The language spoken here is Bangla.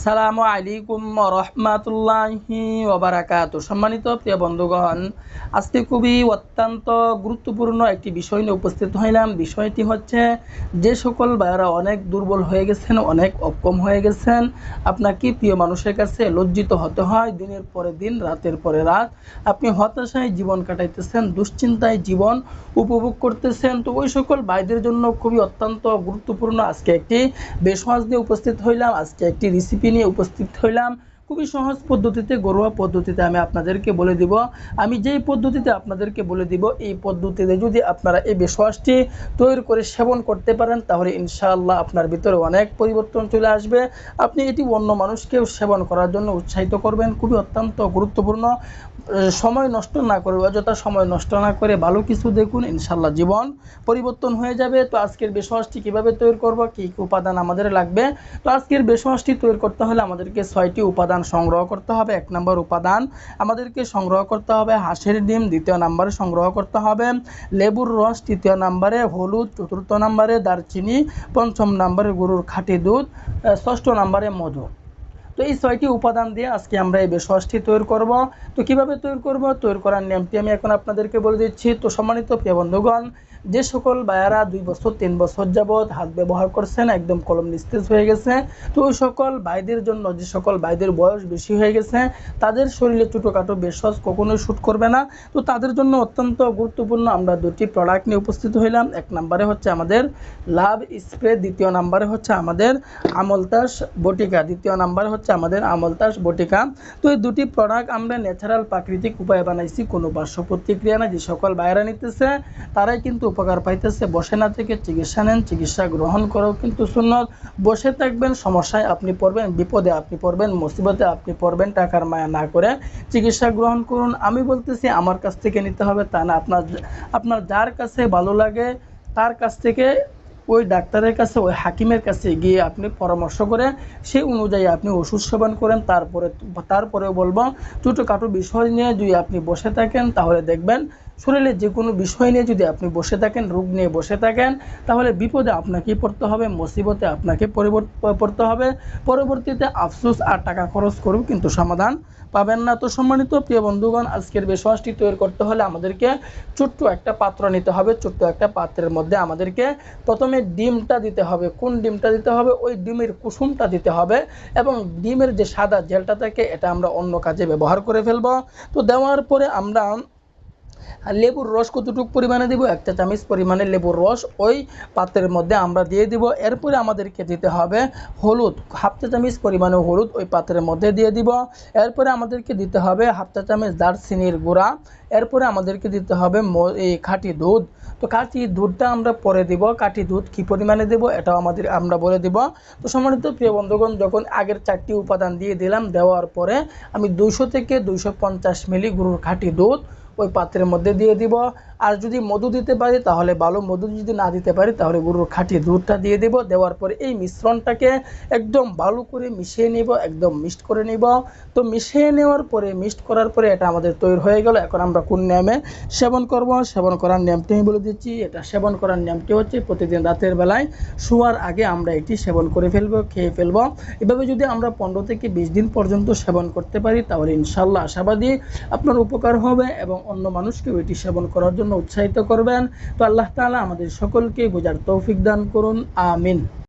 আসসালামু আলাইকুম রহমাতুল্লাহি ওবারাকাতু। সম্মানিত প্রিয় বন্ধুগণ, আজকে খুবই অত্যন্ত গুরুত্বপূর্ণ একটি বিষয় নিয়ে উপস্থিত হইলাম। বিষয়টি হচ্ছে, যে সকল ভাইয়েরা অনেক দুর্বল হয়ে গেছেন, অনেক অক্ষম হয়ে গেছেন, আপনাকে প্রিয় মানুষের কাছে লজ্জিত হতে হয়। দিনের পরে দিন, রাতের পরে রাত আপনি হতাশায় জীবন কাটাইতেছেন, দুশ্চিন্তায় জীবন উপভোগ করতেছেন। তো ওই সকল ভাইদের জন্য খুবই অত্যন্ত গুরুত্বপূর্ণ আজকে একটি বেশওয়াজ নিয়ে উপস্থিত হইলাম। আজকে একটি রেসিপি নিয়ে উপস্থিত হইলাম। খুবই সহজ পদ্ধতিতে, ঘরোয়া পদ্ধতিতে আমি আপনাদেরকে বলে দিব। আমি যেই পদ্ধতিতে আপনাদেরকে বলে দিব, এই পদ্ধতিতে যদি আপনারা এই বেশওয়াজটি তৈরি করে সেবন করতে পারেন, তাহলে ইনশাআল্লাহ আপনার ভিতরে অনেক পরিবর্তন চলে আসবে। আপনি এটি অন্য মানুষকেও সেবন করার জন্য উৎসাহিত করবেন। খুবই অত্যন্ত গুরুত্বপূর্ণ। সময় নষ্ট না করে, অযথা সময় নষ্ট না করে ভালো কিছু দেখুন, ইনশাআল্লাহ জীবন পরিবর্তন হয়ে যাবে। তো আজকের বেশওয়াজটি কীভাবে তৈরি করব, কী কী উপাদান আমাদের লাগবে। তো আজকের বেশওয়াজটি তৈরি করতে হলে আমাদেরকে 6টি উপাদান সংগ্রহ করতে হবে। 1 নম্বর উপাদান আমাদেরকে সংগ্রহ করতে হবে হাঁসের ডিম। 2য় নম্বরে সংগ্রহ করতে হবে লেবুর রস। 3য় নম্বরে হলুদ। 4র্থ নম্বরে দারচিনি। 5ম নম্বরে গরুর খাঁটি দুধ। 6ষ্ঠ নম্বরে মধু। তো এই 6টি উপাদান দিয়ে আজকে আমরা এই বেশওয়াজটি তৈরি করব। তো কিভাবে তৈরি করব, তৈরি করার নিয়মটি আমি এখন আপনাদেরকে বলে দিচ্ছি। তো সম্মানিত প্রিয় বন্ধুগণ, যে সকল ভাইয়ারা 2 বছর 3 বছর যাবৎ হাত ব্যবহার করছেন, একদম কলম নিস্তেজ হয়ে গেছে, তো ওই সকল ভাইদের জন্য, যে সকল ভাইদের বয়স বেশি হয়ে গেছে, তাদের শরীরে ছোটোখাটো বেশওয়াজ কখনোই শ্যুট করবে না। তো তাদের জন্য অত্যন্ত গুরুত্বপূর্ণ আমরা 2টি প্রোডাক্ট নিয়ে উপস্থিত হইলাম। 1 নম্বরে হচ্ছে আমাদের লাভ স্প্রে। 2য় নম্বরে হচ্ছে আমাদের আমলতাস বটিকা। 2য় নম্বরে হচ্ছে আমাদের আমলতাস বটিকা। তো এই 2টি প্রোডাক্ট আমরা ন্যাচারাল প্রাকৃতিক উপায়ে বানাইছি, কোনো পার্শ্ব প্রতিক্রিয়া না। যে সকল বাইরে নিতেছে তারাই কিন্তু উপকার পাইতেছে। বসে না থেকে চিকিৎসা নেন, চিকিৎসা গ্রহণ করেও কিন্তু সুন্নত। বসে থাকবেন, সমস্যায় আপনি পড়বেন, বিপদে আপনি পড়বেন, মুসিবতে আপনি পড়বেন, টাকার মায়া না করে চিকিৎসা গ্রহণ করুন। আমি বলতেছি আমার কাছ থেকে নিতে হবে তা না, আপনার যার কাছে ভালো লাগে তার কাছ থেকে, ওই ডাক্তারের কাছে, ওই হাকিমের কাছে গিয়ে আপনি পরামর্শ করে সেই অনুযায়ী আপনি ওষুধ সেবন করেন। তারপরেও বলবো, ছোটোখাটো বিষয় নিয়ে যদি আপনি বসে থাকেন, তাহলে দেখবেন শরীরে যে কোনো বিষয় নিয়ে যদি আপনি বসে থাকেন, রোগ নিয়ে বসে থাকেন, তাহলে বিপদে আপনাকেই পড়তে হবে, মুসিবতে আপনাকে পড়তে হবে। পরবর্তীতে আফসোস আর টাকা খরচ করেও কিন্তু সমাধান পাবেন না। তো সম্মানিত প্রিয় বন্ধুগণ, আজকের বেশওয়াজটি তৈরি করতে হলে আমাদেরকে ছোট্ট একটা পাত্র নিতে হবে। ছোট্ট একটা পাত্রের মধ্যে আমাদেরকে প্রথমে ডিমটা দিতে হবে। কোন ডিমটা দিতে হবে? ওই ডিমের কুসুমটা দিতে হবে, এবং ডিমের যে সাদা জেলটা থাকে এটা আমরা অন্য কাজে ব্যবহার করে ফেলব। তো দেওয়ার পরে আমরা লেবুর রস কতটুকু পরিমাণে দিব, 1 চা চামচ পরিমাণে লেবুর রস ওই পাত্রের মধ্যে আমরা দিয়ে দিব। এরপরে আমাদেরকে দিতে হবে হলুদ, 1/2 চা চামচ পরিমাণে হলুদ ওই পাত্রের মধ্যে দিয়ে দিব। এরপরে আমাদেরকে দিতে হবে 1/2 চা চামচ দারচিনির গুঁড়া। এরপরে আমাদেরকে দিতে হবে এই খাঁটি দুধ। তো খাঁটি দুধটা আমরা পরে দিব। খাঁটি দুধ কী পরিমাণে দেব এটাও আমরা বলে দিব। তো সম্মানিত প্রিয় বন্ধুগণ, যখন আগের 4টি উপাদান দিয়ে দিলাম, দেওয়ার পরে আমি 200 থেকে 250 মিলি গরুর খাঁটি দুধ ওই পাত্রের মধ্যে দিয়ে দিব। আর যদি মধু দিতে পারি তাহলে ভালো, মধু যদি না দিতে পারি তাহলে গরুর খাঁটি দুধটা দিয়ে দেব। দেওয়ার পরে এই মিশ্রণটাকে একদম ভালো করে মিশিয়ে নিব, একদম মিক্সড করে নিব। তো মিশিয়ে নেওয়ার পরে, মিক্সড করার পরে এটা আমাদের তৈরি হয়ে গেল। এখন আমরা কোন নিয়মে সেবন করব, সেবন করার নিয়মটি আমি বলে দিচ্ছি। এটা সেবন করার নিয়মটি হচ্ছে, প্রতিদিন রাতের বেলায় শোয়ার আগে আমরা এটি সেবন করে ফেলবো, খেয়ে ফেলবো। এভাবে যদি আমরা 15 থেকে 20 দিন পর্যন্ত সেবন করতে পারি, তাহলে ইনশাআল্লাহ আশাবাদী আপনার উপকার হবে এবং অন্য মানুষকেও এটি সেবন করার জন্য উৎসাহিত করবেন। তো আল্লাহ তাআলা আমাদের সকলকে বোঝার তৌফিক দান করুন, আমিন।